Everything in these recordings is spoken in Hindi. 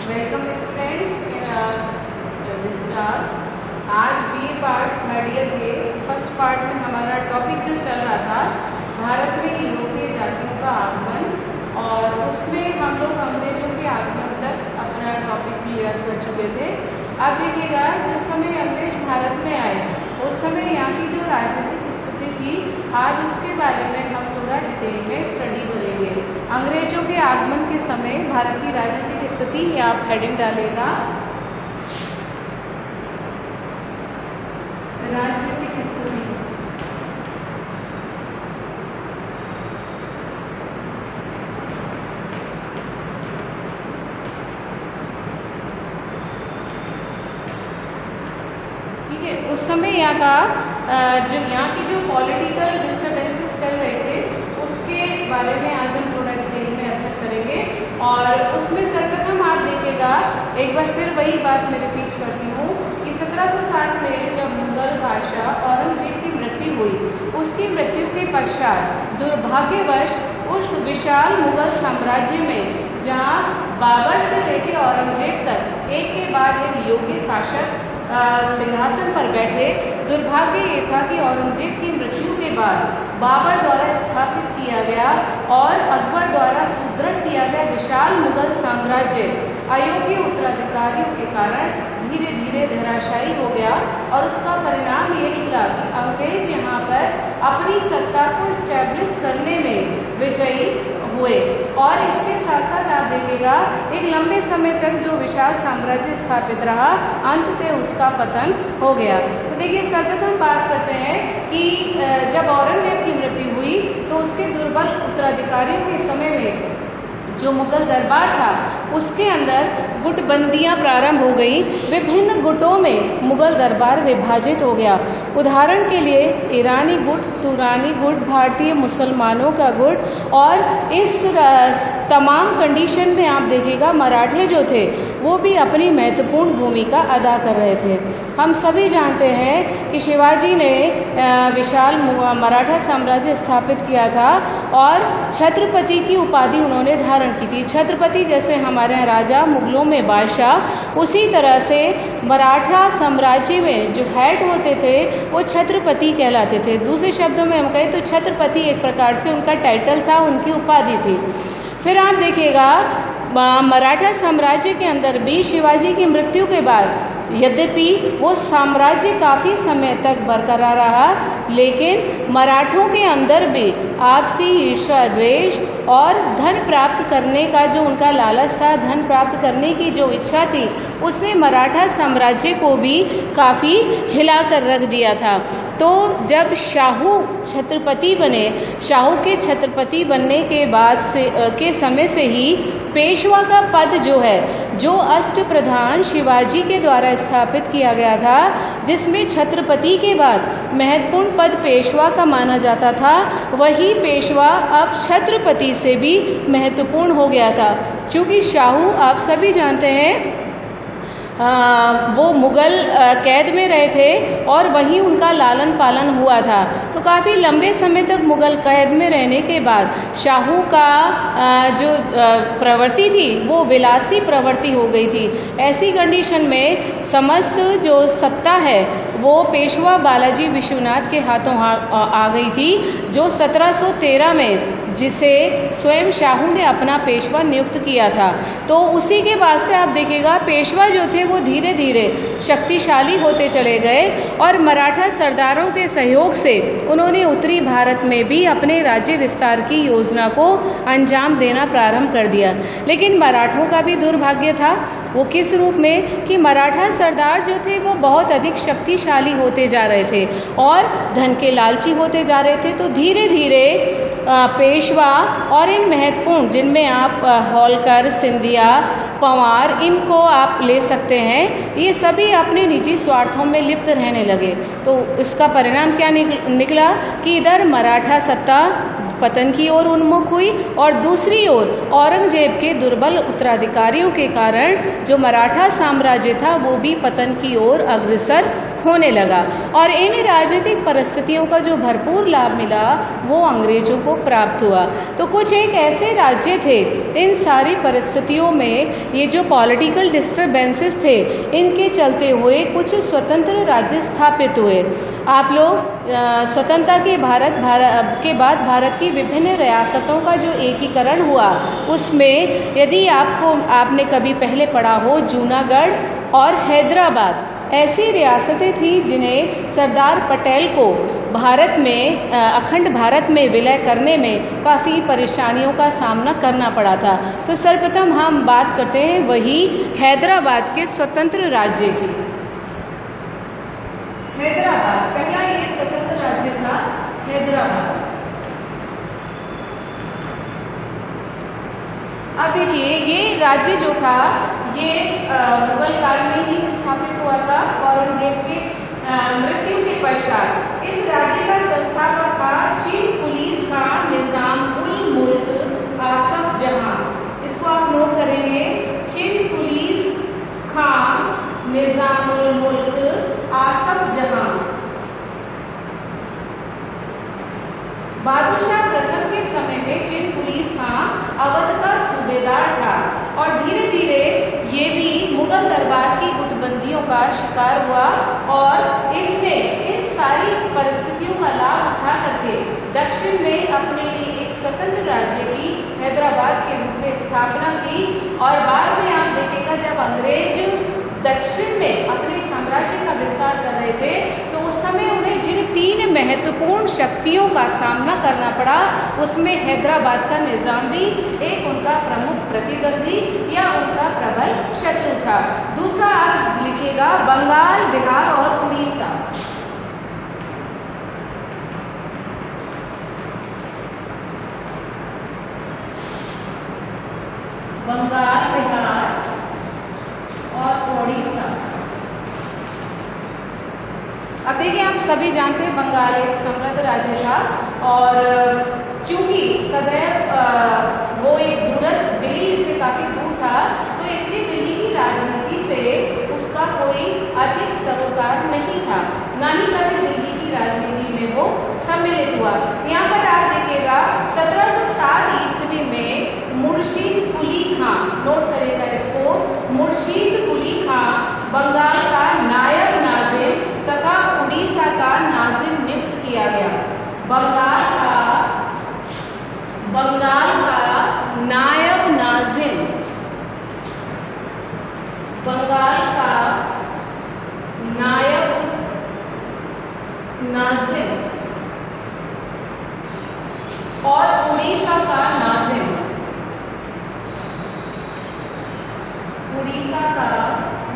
Welcome students in this class. आज बीए पार्ट थर्ड ईयर के फर्स्ट पार्ट में हमारा टॉपिक जो चल रहा था भारत में यूरोपीय जातियों का आगमन, और उसमें हम लोग अंग्रेजों के आगमन तक अपना टॉपिक क्लियर कर चुके थे। अब देखिएगा, जिस समय अंग्रेज भारत में आए उस समय यहाँ की जो राजनीतिक स्थिति थी, आज उसके बारे में हम थोड़ा डिटेल में स्टडी करेंगे। अंग्रेजों के आगमन के समय भारत की राजनीतिक स्थिति, ये आप हेडिंग डालेगा राजनीतिक स्थिति। ठीक है, उस समय यहाँ का यहाँ की जो पॉलिटिकल डिस्टर्बेंसेस चल रहे थे उसके बारे में आज हम थोड़ा डिटेल में अध्ययन करेंगे। और उसमें सर्वप्रथम आप देखिएगा, एक बार फिर वही बात मैं रिपीट करती हूँ कि 1760 में जब मुगल बादशाह औरंगजेब की मृत्यु हुई, उसकी मृत्यु के पश्चात दुर्भाग्यवश उस विशाल मुगल साम्राज्य में जहाँ बाबर से लेकर औरंगजेब तक एक के बाद एक योग्य शासक सिंहासन पर बैठे, दुर्भाग्य ये था कि औरंगजेब की मृत्यु के बाद बाबर द्वारा स्थापित किया गया और अकबर द्वारा सुदृढ़ किया गया विशाल मुगल साम्राज्य अयोग्य उत्तराधिकारियों के कारण धीरे धीरे धराशायी हो गया। और उसका परिणाम ये निकला कि अंग्रेज यहाँ पर अपनी सत्ता को स्टैब्लिश करने में विजयी हुए। और इसके साथ साथ आप देखिएगा, एक लंबे समय तक जो विशाल साम्राज्य स्थापित रहा, अंततः उसका पतन हो गया। तो देखिए, सर्वप्रथम बात करते हैं कि जब औरंगजेब की मृत्यु हुई तो उसके दुर्बल उत्तराधिकारियों के समय में जो मुगल दरबार था उसके अंदर गुटबंदियां प्रारंभ हो गई। विभिन्न गुटों में मुगल दरबार विभाजित हो गया। उदाहरण के लिए ईरानी गुट, तुरानी गुट, भारतीय मुसलमानों का गुट, और इस तमाम कंडीशन में आप देखिएगा मराठे जो थे वो भी अपनी महत्वपूर्ण भूमिका अदा कर रहे थे। हम सभी जानते हैं कि शिवाजी ने विशाल मराठा साम्राज्य स्थापित किया था और छत्रपति की उपाधि उन्होंने धारण की थी। छत्रपति जैसे हमारे यहाँ राजा, मुगलों में बादशाह, उसी तरह से मराठा साम्राज्य में जो हेड होते थे वो छत्रपति कहलाते थे। दूसरे शब्दों में हम कहें तो छत्रपति एक प्रकार से उनका टाइटल था, उनकी उपाधि थी। फिर आप देखिएगा, मराठा साम्राज्य के अंदर भी शिवाजी की मृत्यु के बाद यद्यपि वो साम्राज्य काफ़ी समय तक बरकरार रहा, लेकिन मराठों के अंदर भी आपसी ईर्ष्या, द्वेष और धन प्राप्त करने का जो उनका लालच था, धन प्राप्त करने की जो इच्छा थी, उसने मराठा साम्राज्य को भी काफ़ी हिला कर रख दिया था। तो जब शाहू छत्रपति बने, शाहू के छत्रपति बनने के बाद के समय से ही पेशवा का पद जो है, जो अष्टप्रधान शिवाजी के द्वारा स्थापित किया गया था, जिसमें छत्रपति के बाद महत्वपूर्ण पद पेशवा का माना जाता था, वही पेशवा अब छत्रपति से भी महत्वपूर्ण हो गया था। क्योंकि शाहू आप सभी जानते हैं वो मुगल कैद में रहे थे और वहीं उनका लालन पालन हुआ था। तो काफ़ी लंबे समय तक मुगल कैद में रहने के बाद शाहू का जो प्रवृत्ति थी वो विलासी प्रवृत्ति हो गई थी। ऐसी कंडीशन में समस्त जो सत्ता है वो पेशवा बालाजी विश्वनाथ के हाथों आ गई थी, जो 1713 में जिसे स्वयं शाहू ने अपना पेशवा नियुक्त किया था। तो उसी के बाद से आप देखिएगा, पेशवा जो थे वो धीरे धीरे शक्तिशाली होते चले गए और मराठा सरदारों के सहयोग से उन्होंने उत्तरी भारत में भी अपने राज्य विस्तार की योजना को अंजाम देना प्रारंभ कर दिया। लेकिन मराठों का भी दुर्भाग्य था। वो किस रूप में कि मराठा सरदार जो थे वो बहुत अधिक शक्तिशाली होते जा रहे थे और धन के लालची होते जा रहे थे। तो धीरे धीरे पेशवा और इन महत्वपूर्ण, जिनमें आप होलकर, सिंधिया, पंवार, इनको आप ले सकते हैं, ये सभी अपने निजी स्वार्थों में लिप्त रहने लगे। तो इसका परिणाम क्या निकला कि इधर मराठा सत्ता पतन की ओर उन्मुख हुई और दूसरी ओर औरंगजेब के दुर्बल उत्तराधिकारियों के कारण जो मराठा साम्राज्य था वो भी पतन की ओर अग्रसर होने लगा। और इन राजनीतिक परिस्थितियों का जो भरपूर लाभ मिला वो अंग्रेजों को प्राप्त हुआ। तो कुछ एक ऐसे राज्य थे, इन सारी परिस्थितियों में ये जो पॉलिटिकल डिस्टर्बेंसेस थे इनके चलते हुए कुछ स्वतंत्र राज्य स्थापित हुए। आप लोग स्वतंत्रता के बाद भारत की विभिन्न रियासतों का जो एकीकरण हुआ उसमें यदि आपने कभी पहले पढ़ा हो जूनागढ़ और हैदराबाद ऐसी रियासतें थी जिन्हें सरदार पटेल को भारत में अखंड भारत में विलय करने में काफ़ी परेशानियों का सामना करना पड़ा था। तो सर्वप्रथम हम बात करते हैं वही हैदराबाद के स्वतंत्र राज्य की। हैदराबाद पहला ये स्वतंत्र राज्य था हैदराबाद। अब देखिए ये राज्य जो था ये मुगल काल में ही स्थापित हुआ था। औरंगजेब के मृत्यु के पश्चात इस राज्य का संस्थापक था चिन-कुली खान निजाम-उल-मुल्क आसफ जहां। इसको आप नोट करेंगे, चिन-कुली खान निजाम-उल-मुल्क आसफ जहां। बहादुर शाह प्रथम के समय में चिन-कुली खान अवध का सूबेदार था और धीरे धीरे ये भी मुगल दरबार की गुटबंदियों का शिकार हुआ और इसमें इन सारी परिस्थितियों का लाभ उठा करके दक्षिण में अपने लिए एक स्वतंत्र राज्य की हैदराबाद के रूप में स्थापना की। और बाद में आप देखिएगा जब अंग्रेज दक्षिण में अपने साम्राज्य का विस्तार कर रहे थे तो उस समय उन्हें जिन 3 महत्वपूर्ण शक्तियों का सामना करना पड़ा उसमें हैदराबाद का निजाम भी एक उनका प्रमुख प्रतिद्वंदी या उनका प्रबल शत्रु था। दूसरा आप लिखिएगा बंगाल, बिहार और उड़ीसा। बंगाल, बिहार और ओडिशा। अब देखिए आप सभी जानते हैं बंगाल एक समृद्ध राज्य था और चूंकि सदैव वो एक दूरस्थ दिल्ली से काफी दूर था तो इसलिए दिल्ली की राजनीति से उसका कोई अधिक सरोकार नहीं था, ना ही कभी दिल्ली की राजनीति में वो सम्मिलित हुआ। यहाँ पर आप देखिएगा 1707 ईस्वी में मुर्शीद कुली खां, नोट करेगा इसको, मुर्शीद कुली खां बंगाल का नायब नाजिम तथा उड़ीसा का नाजिम नियुक्त किया गया। बंगाल का नायब नाजिम, बंगाल का नायब नाजिम और उड़ीसा का नाजिम, उड़ीसा का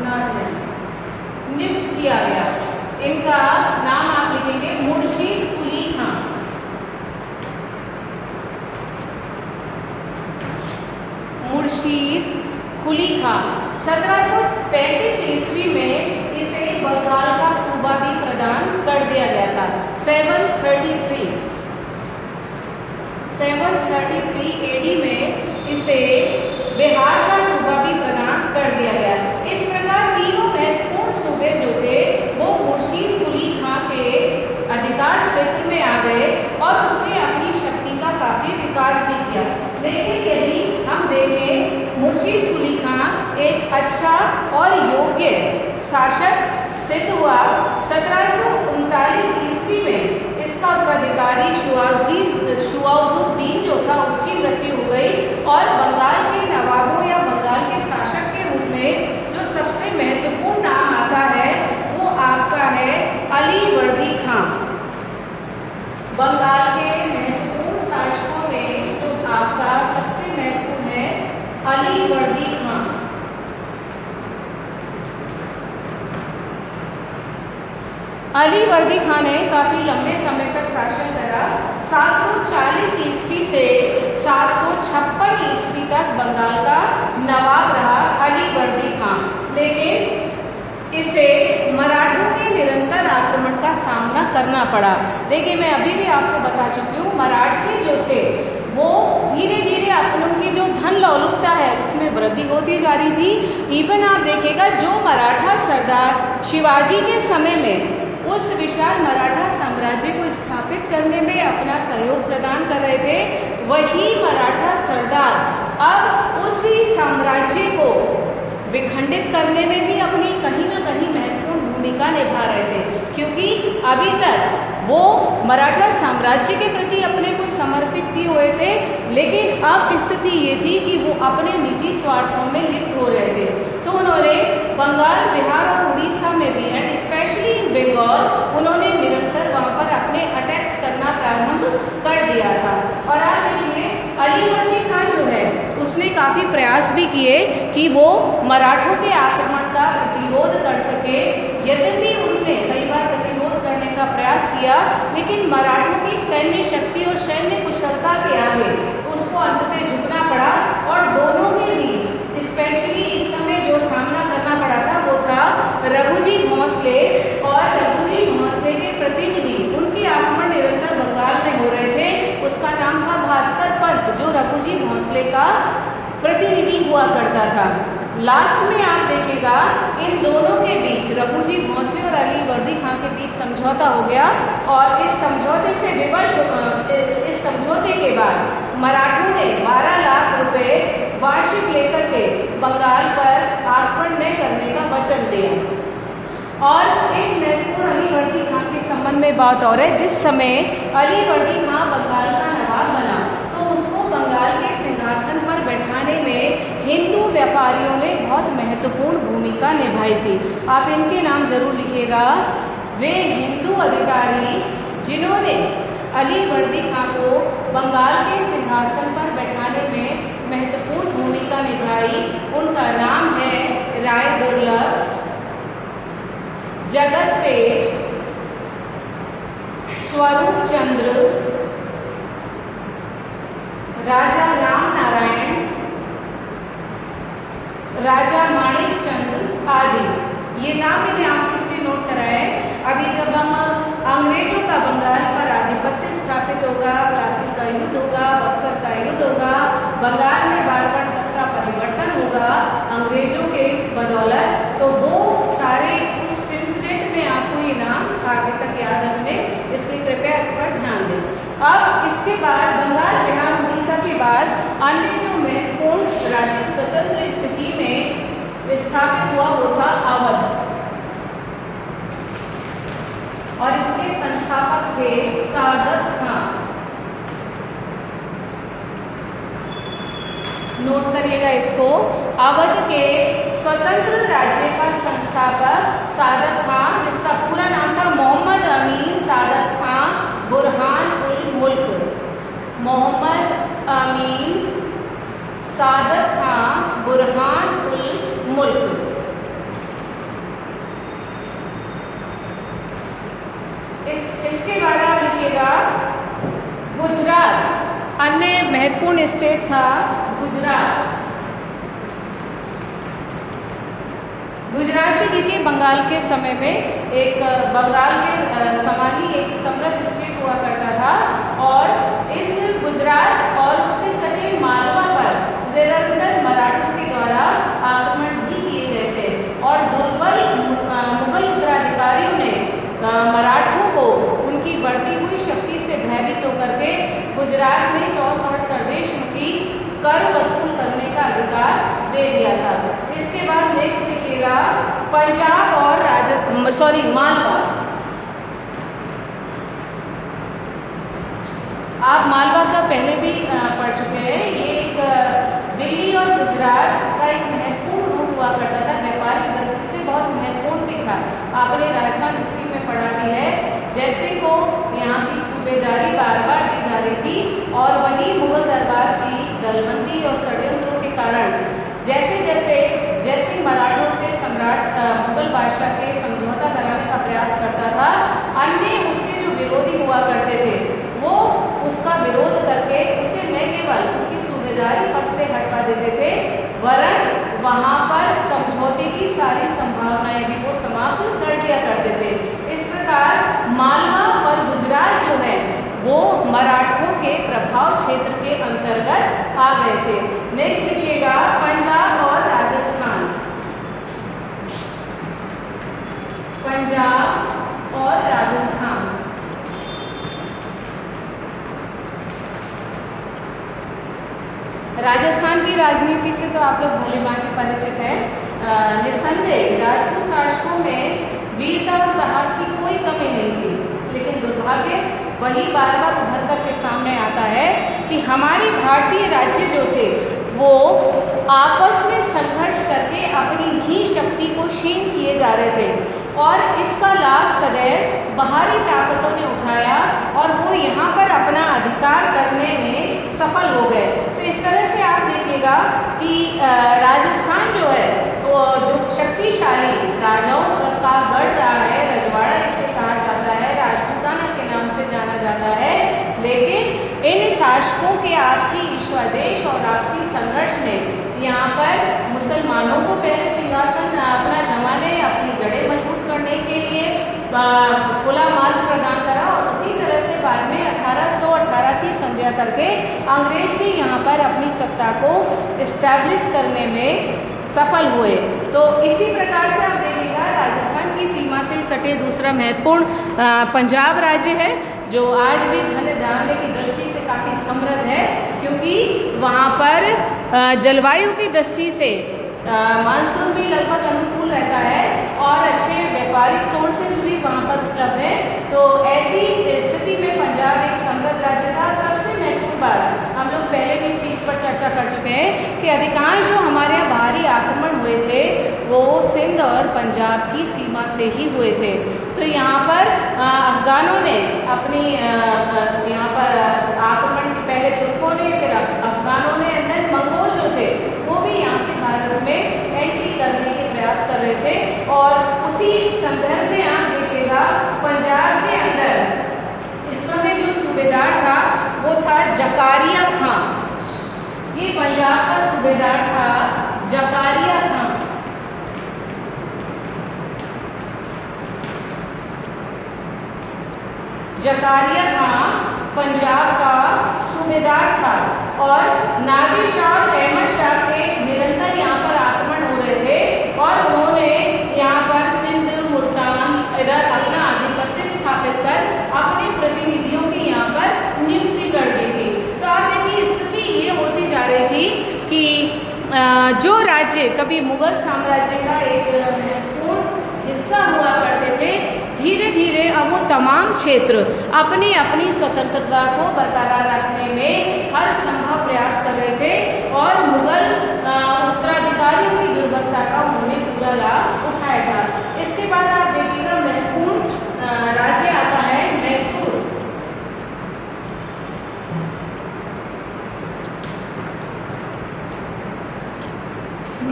नाजिम नियुक्त किया गया। इनका नाम आप लिखेंगे मुर्शीद कुली खां। मुर्शीद कुली खां 1735 ईस्वी में इसे बंगाल का सूबा भी प्रदान कर दिया गया था। 733 एडी में इसे बिहार का सूबा भी प्रदान कर दिया गया। इस प्रकार तीनों महत्वपूर्ण सूबे जो थे वो मुर्शीद कुली खां के अधिकार क्षेत्र में आ गए और उसने अपनी शक्ति का काफी विकास भी किया। लेकिन यदि हम देखें मुर्शीद कुली खां एक अच्छा और योग्य शासक सिद्ध हुआ। 1739 ईस्वी में इसका उत्तराधिकारी शुआउजुद्दीन जो था उसकी मृत्यु हो गई और बंगाल के नवाबों या बंगाल के शासक के रूप में जो सबसे महत्वपूर्ण नाम आता है वो आपका है अलीवर्दी खां। बंगाल के महत्वपूर्ण शासकों में जो आपका सबसे महत्वपूर्ण है अलीवर्दी खां। अलीवर्दी खां ने काफी लंबे समय तक शासन करा। 740 ईस्वी से 756 ईस्वी तक बंगाल का नवाब रहा अलीवर्दी खां। लेकिन इसे मराठों के निरंतर आक्रमण का सामना करना पड़ा। देखिए, मैं अभी भी आपको बता चुकी हूँ, मराठे जो थे वो धीरे धीरे उनकी जो धन लौलुपता है उसमें वृद्धि होती जा रही थी। इवन आप देखिएगा, जो मराठा सरदार शिवाजी के समय में उस विशाल मराठा साम्राज्य को स्थापित करने में अपना सहयोग प्रदान कर रहे थे, वही मराठा सरदार अब उसी साम्राज्य को विखंडित करने में भी अपनी कहीं ना कहीं महत्वपूर्ण भूमिका निभा रहे थे, क्योंकि अभी तक वो मराठा साम्राज्य के प्रति अपने को समर्पित किए हुए थे, लेकिन अब स्थिति ये थी कि वो अपने निजी स्वार्थों में लिप्त हो रहे थे। तो उन्होंने बंगाल, बिहार और उड़ीसा में भी, एंड स्पेशली इन बंगाल, उन्होंने निरंतर वहाँ पर अपने अटैक्स करना प्रारंभ कर दिया था। और आप देखिए, अलीवर्दी खां जो है उसने काफ़ी प्रयास भी किए कि वो मराठों के आक्रमण का प्रतिरोध कर सके। यद्यपि उसने कई बार प्रतिरोध करने का प्रयास किया, लेकिन मराठों की सैन्य शक्ति और सैन्य कुशलता के आगे उसको अंततः झुकना पड़ा। और दोनों के बीच स्पेशली इस समय जो सामना करना पड़ा था वो था रघुजी भोंसले, और रघुजी भोंसले के प्रतिनिधि, उनके आक्रमण निरंतर बंगाल में हो रहे थे। उसका नाम था भास्कर पंत, जो रघुजी भोंसले का प्रतिनिधि हुआ करता था। लास्ट में आप देखिएगा, इन दोनों के बीच, रघुजी भोंसले और अलीवर्दी खां के बीच समझौता हो गया, और इस समझौते से विवश, इस समझौते के बाद मराठों ने 12 लाख रुपए वार्षिक लेकर के बंगाल पर आक्रमण न करने का वचन दिया। और एक महत्वपूर्ण अलीवर्दी खां के संबंध में बात और है, जिस समय अलीवर्दी खां बंगाल का नवाब बना तो उसको बंगाल के सिंहासन पर बैठाने में हिंदू व्यापारियों ने बहुत महत्वपूर्ण भूमिका निभाई थी। आप इनके नाम जरूर लिखिएगा। वे हिंदू अधिकारी जिन्होंने अलीवर्दी खां को बंगाल के सिंहासन पर बैठाने में महत्वपूर्ण भूमिका निभाई, उनका नाम है राय दुर्लभ, जगत सेठ, स्वरूप चंद्र, राजा राम नारायण, राजा माणिक चंद्र आदि। ये नाम मैंने आपको इसलिए नोट कराया है, अभी जब हम अंग्रेजों का बंगाल पर आधिपत्य स्थापित होगा, प्लासी का युद्ध होगा, बक्सर का युद्ध होगा, बंगाल में बार बार सत्ता परिवर्तन होगा अंग्रेजों के बदौलत, तो वो सारे उस इंसिडेंट में आपको ये नाम आगे तक याद रखने, इसलिए कृपया इस पर ध्यान दें। अब इसके बाद बंगाल, बिहार, उड़ीसा के बाद अन्य जो महत्वपूर्ण राज्य स्वतंत्र स्थिति में स्थापित हुआ वो था अवध, और इसके संस्थापक थे सादत खां। नोट करिएगा इसको, अवध के स्वतंत्र राज्य का संस्थापक सादत खां, जिसका पूरा नाम था मोहम्मद अमीन सादत खां बुरहान उल मुल्क। मोहम्मद अमीन सादत खां बुरहान उल मुल्क। इसके बाद आप लिखिएगा गुजरात, अन्य महत्वपूर्ण स्टेट था गुजरात। गुजरात भी देखिए बंगाल के समय में एक, बंगाल के समान ही एक समृद्ध स्टेट हुआ करता था, और इस गुजरात और उससे सटे मालवा पर निरंतर मराठों के द्वारा आक्रमण भी किए गए थे, और दुर्बल मुगल उत्तराधिकारियों ने मराठों को उनकी बढ़ती हुई शक्ति से भयभीत होकर के गुजरात में चौथ और सर्वेशमुखी कर वसूल करने का अधिकार दे दिया था। इसके बाद नेक्स्ट लिखिएगा पंजाब और मालवा। आप मालवा का पहले भी पढ़ चुके हैं। ये एक दिल्ली और गुजरात का एक महत्वपूर्ण रूट हुआ करता था, व्यापारिक दृष्टि से बहुत महत्वपूर्ण भी था। आपने राजस्थान हिस्ट्री में पढ़ा भी है, जैसे को यहाँ की सूबेदारी बार बार दी जा रही थी, और वही मुगल दरबार की दलबंदी और षड्यंत्रों के कारण जैसे मराठों से सम्राट मुगल बादशाह के समझौता कराने का प्रयास करता था, अन्य उसके जो विरोधी हुआ करते थे वो उसका विरोध करके उसे न केवल उसकी सूबेदारी पद से हटवा देते थे, वरन वहां पर समझौते की सारी संभावनाएं भी वो समाप्त कर दिया करते थे। इस प्रकार मालवा और गुजरात जो है वो मराठों के प्रभाव क्षेत्र के अंतर्गत आ गए थे। नेक्स्ट देखिएगा पंजाब और राजस्थान। पंजाब और राजस्थान, राजस्थान की राजनीति से तो आप लोग भली भांति परिचित है। निस्संदेह राजपूत शासकों में वीरता और साहस की कोई कमी नहीं थी, लेकिन दुर्भाग्य वही बार बार उभर करके सामने आता है कि हमारे भारतीय राज्य जो थे वो आपस में संघर्ष करके अपनी ही शक्ति को क्षीण किए जा रहे थे और इसका लाभ सदैव बाहरी ताकतों ने उठाया और वो यहाँ पर अपना अधिकार करने में सफल हो गए। तो इस तरह से आप देखिएगा कि राजस्थान जो है वो जो शक्तिशाली राजाओं का गढ़ रहा है, रजवाड़ा इसे कहा जाता है, राजपूताना के नाम से जाना जाता है, लेकिन इन शासकों के आपसी ईर्ष्यादेश और आपसी संघर्ष ने यहाँ पर मुसलमानों को पहले सिंहासन अपना जमाने, अपनी जड़ें मजबूत करने के लिए खुला मार्ग प्रदान करा और उसी तरह से बाद में 1818 की संध्या करके अंग्रेज भी यहाँ पर अपनी सत्ता को इस्टेब्लिश करने में सफल हुए। तो इसी प्रकार से आप देखिएगा राजस्थान की सीमा से सटे दूसरा महत्वपूर्ण पंजाब राज्य है, जो आज भी धन धान्य की दृष्टि से काफ़ी समृद्ध है, क्योंकि वहाँ पर जलवायु की दृष्टि से मानसून भी लगभग अनुकूल रहता है और अच्छे व्यापारिक सोर्सेज भी वहाँ पर उपलब्ध है। तो ऐसी स्थिति में पंजाब एक समृद्ध राज्य था। सबसे महत्वपूर्ण बात, हम लोग पहले भी इस चीज़ पर चर्चा कर चुके हैं कि अधिकांश जो हमारे यहाँ बाहरी आक्रमण हुए थे वो सिंध और पंजाब की सीमा से ही हुए थे। तो यहाँ पर अफगानों ने अपनी यहाँ पर आक्रमण के पहले तुर्कों ने, फिर अफगानों ने, एंड मंगोल जो थे वो भी यहाँ से भारत में एंट्री करने के प्रयास कर रहे थे। और उसी संदर्भ में आप देखिएगा पंजाब के अंदर इस समय जो सूबेदार था वो था जकारिया खां। ये पंजाब का सूबेदार था जकारिया खां। जकारिया खां पंजाब का सूबेदार था और नादिर शाह और अहमद शाह के निरंतर यहाँ पर आक्रमण हो रहे थे और उन्होंने यहाँ पर सिंध, मुल्तान इधर अपना आधिपत्य स्थापित कर अपने प्रतिनिधियों की यहाँ पर नियुक्ति कर दी थी। तो आप देखिए स्थिति ये होती जा रही थी कि जो राज्य कभी मुगल साम्राज्य का एक महत्वपूर्ण हिस्सा हुआ करते थे, धीरे धीरे अब वो तमाम क्षेत्र अपनी अपनी स्वतंत्रता को बरकरार रखने में हर संभव प्रयास कर रहे थे और मुगल उत्तराधिकारियों की दुर्बलता का उन्होंने पूरा लाभ उठाया था। इसके बाद आप देखिएगा महत्वपूर्ण राज्य आता है मैसूर।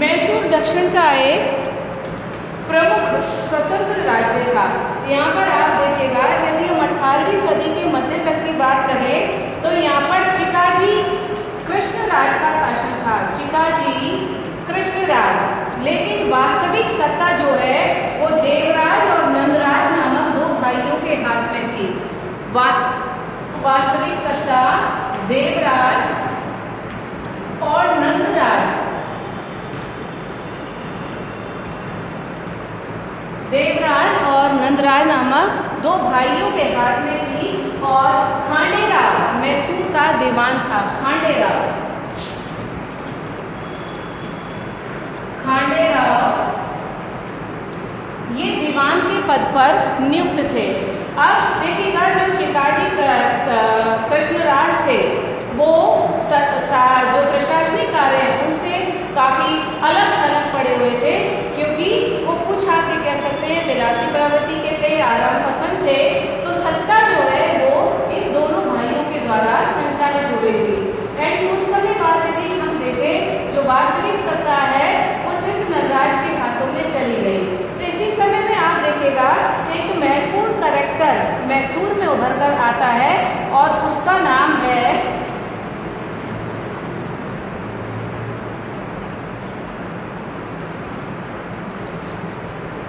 मैसूर दक्षिण का एक प्रमुख स्वतंत्र राज्य था। यहाँ पर आप देखिएगा यदि हम 18वीं सदी के मध्य तक की बात करें तो यहाँ पर चिकाजी कृष्णराज का शासन था, चिकाजी कृष्णराज। लेकिन वास्तविक सत्ता जो है वो देवराज और नंदराज नामक दो भाइयों के हाथ में थी। वास्तविक सत्ता देवराज और नंदराज, देवराज और नंदराज नामक दो भाइयों के हाथ में थी और खांडेराव मैसूर का दीवान था। खांडेराव ये दीवान के पद पर नियुक्त थे। अब देखिएगा जो चिकाजी कृष्णराज थे वो जो प्रशासनिक कार्य है उनसे काफ़ी अलग अलग पड़े हुए थे, क्योंकि वो कुछ आप ये कह सकते हैं विलासी प्रवृत्ति के थे, आराम पसंद थे। तो सत्ता जो है वो इन दोनों भाइयों के द्वारा संचालित हो रही थी। एंड उस समय बात यदि हम देखें जो वास्तविक सत्ता है वो सिर्फ नंदराज के हाथों में चली गई। तो इसी समय में आप देखिएगा एक महत्वपूर्ण कैरेक्टर मैसूर में उभर कर आता है और उसका नाम है